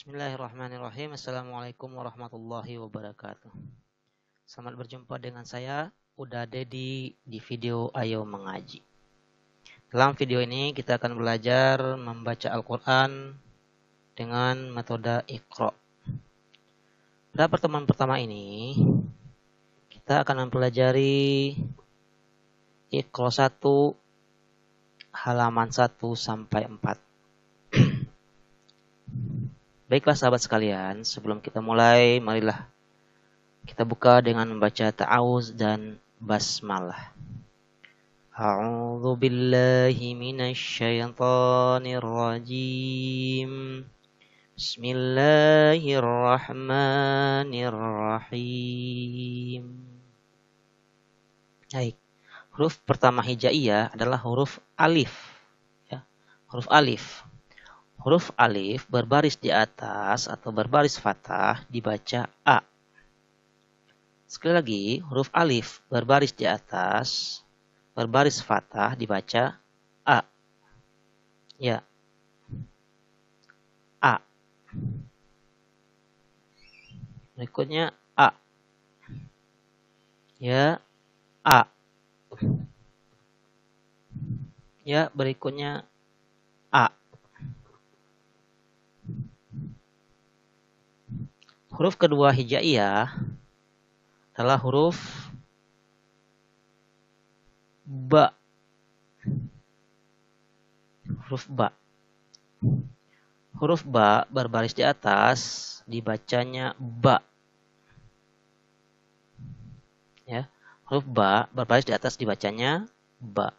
Bismillahirrahmanirrahim. Assalamualaikum warahmatullahi wabarakatuh. Selamat berjumpa dengan saya Udade di video Ayo Mengaji. Dalam video ini kita akan belajar membaca Al-Quran dengan metode Iqra. Pada pertemuan pertama ini kita akan mempelajari Iqra 1 halaman 1 sampai 4. Baiklah sahabat sekalian, sebelum kita mulai, marilah kita buka dengan membaca ta'awuz dan basmalah. A'udzu billahi minasy syaithanir rajim. Bismillahirrahmanirrahim. Baik. Huruf pertama hijaiyah adalah huruf alif, ya. Huruf alif. Huruf alif berbaris di atas atau berbaris fathah dibaca A. Sekali lagi, huruf alif berbaris di atas, berbaris fathah dibaca A. Ya. A. Berikutnya A. Ya. A. Ya, berikutnya A. Huruf kedua hijaiyah adalah huruf ba. Huruf ba. Huruf ba berbaris di atas dibacanya ba. Ya, huruf ba berbaris di atas dibacanya ba.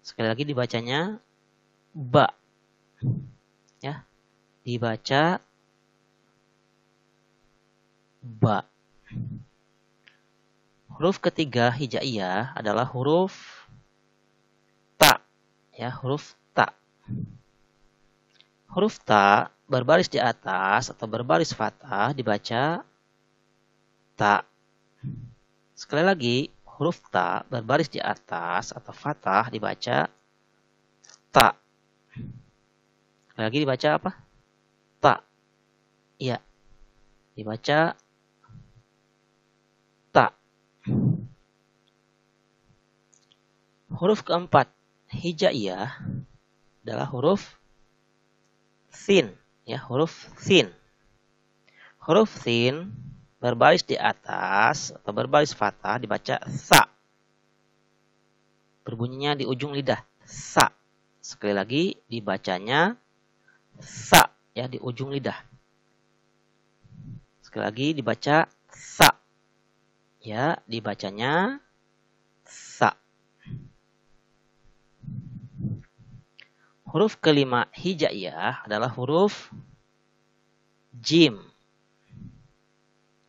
Sekali lagi dibacanya ba. Ya, dibaca ba. Huruf ketiga hijaiyah adalah huruf ta. Ya, huruf ta. Huruf ta berbaris di atas atau berbaris fathah dibaca ta. Sekali lagi, huruf ta berbaris di atas atau fathah dibaca ta. Sekali lagi dibaca apa? Ta. Iya. Dibaca ta. Huruf keempat hijaiyah adalah huruf sin. Ya, huruf sin. Huruf sin berbaris di atas atau berbaris fathah dibaca sa. Berbunyinya di ujung lidah, sa. Sekali lagi dibacanya sa, ya, di ujung lidah. Sekali lagi dibaca sa. Ya, dibacanya sa. Huruf kelima hijaiyah adalah huruf jim.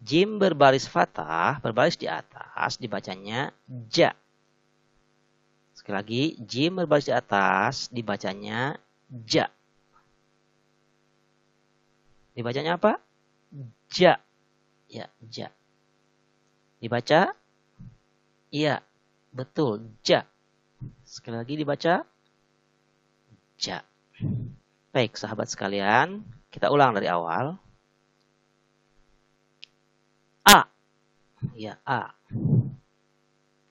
Jim berbaris fathah, berbaris di atas, dibacanya ja. Sekali lagi, jim berbaris di atas, dibacanya ja. Dibacanya apa? Ja. Ya, ja. Dibaca? Iya, betul, ja. Sekali lagi dibaca? Ja. Baik, sahabat sekalian, kita ulang dari awal. A. Ya, A.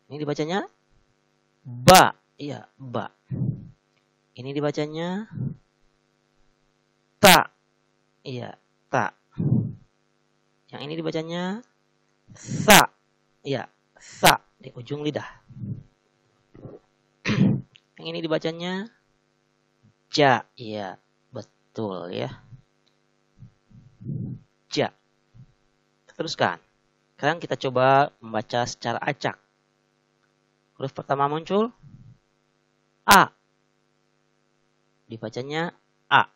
Ini dibacanya ba. Iya, ba. Ini dibacanya ta. Iya, ta. Yang ini dibacanya sa. Iya, sa di ujung lidah. Yang ini dibacanya ja. Iya, betul ya. Ja. Teruskan. Sekarang kita coba membaca secara acak. Huruf pertama muncul A. Dibacanya A.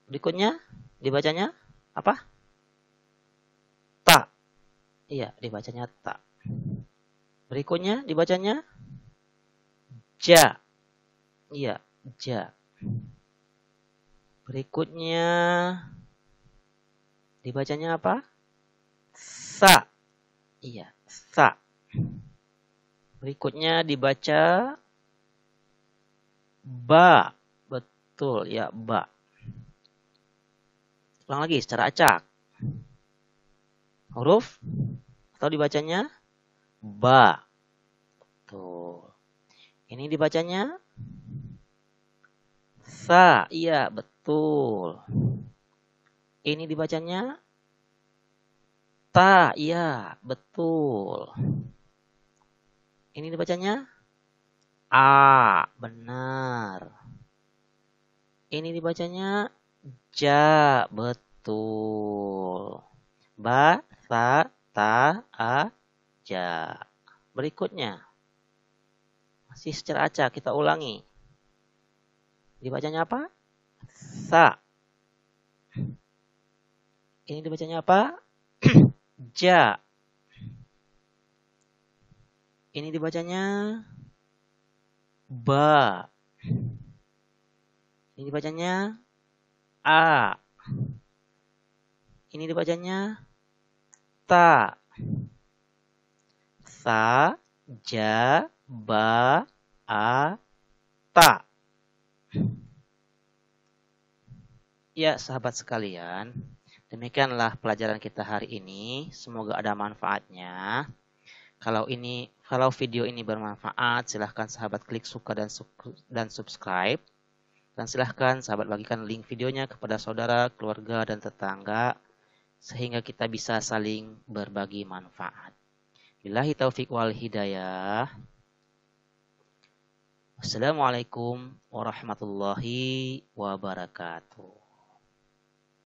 Berikutnya dibacanya apa? Ta. Iya, dibacanya ta. Berikutnya dibacanya ja. Iya, ja. Berikutnya dibacanya apa? Sa. Iya, sa. Berikutnya dibaca ba. Betul ya, ba. Ulang lagi secara acak. Huruf atau dibacanya ba. Tuh. Ini dibacanya sa. Iya, betul. Ini dibacanya ta. Iya, betul. Ini dibacanya a. Benar. Ini dibacanya ja. Betul. Ba, sa, ta, a, ja. Berikutnya. Masih secara acak, kita ulangi. Dibacanya apa? Sa. Ini dibacanya apa? Ja. Ini dibacanya ba. Ini dibacanya a. Ini dibacanya ta. Sa, ja, ba, a, ta. Ya, sahabat sekalian, demikianlah pelajaran kita hari ini. Semoga ada manfaatnya. Kalau video ini bermanfaat, silahkan sahabat klik suka dan subscribe. Dan silahkan sahabat bagikan link videonya kepada saudara, keluarga, dan tetangga. Sehingga kita bisa saling berbagi manfaat. Billahi taufiq wal hidayah. Wassalamualaikum warahmatullahi wabarakatuh.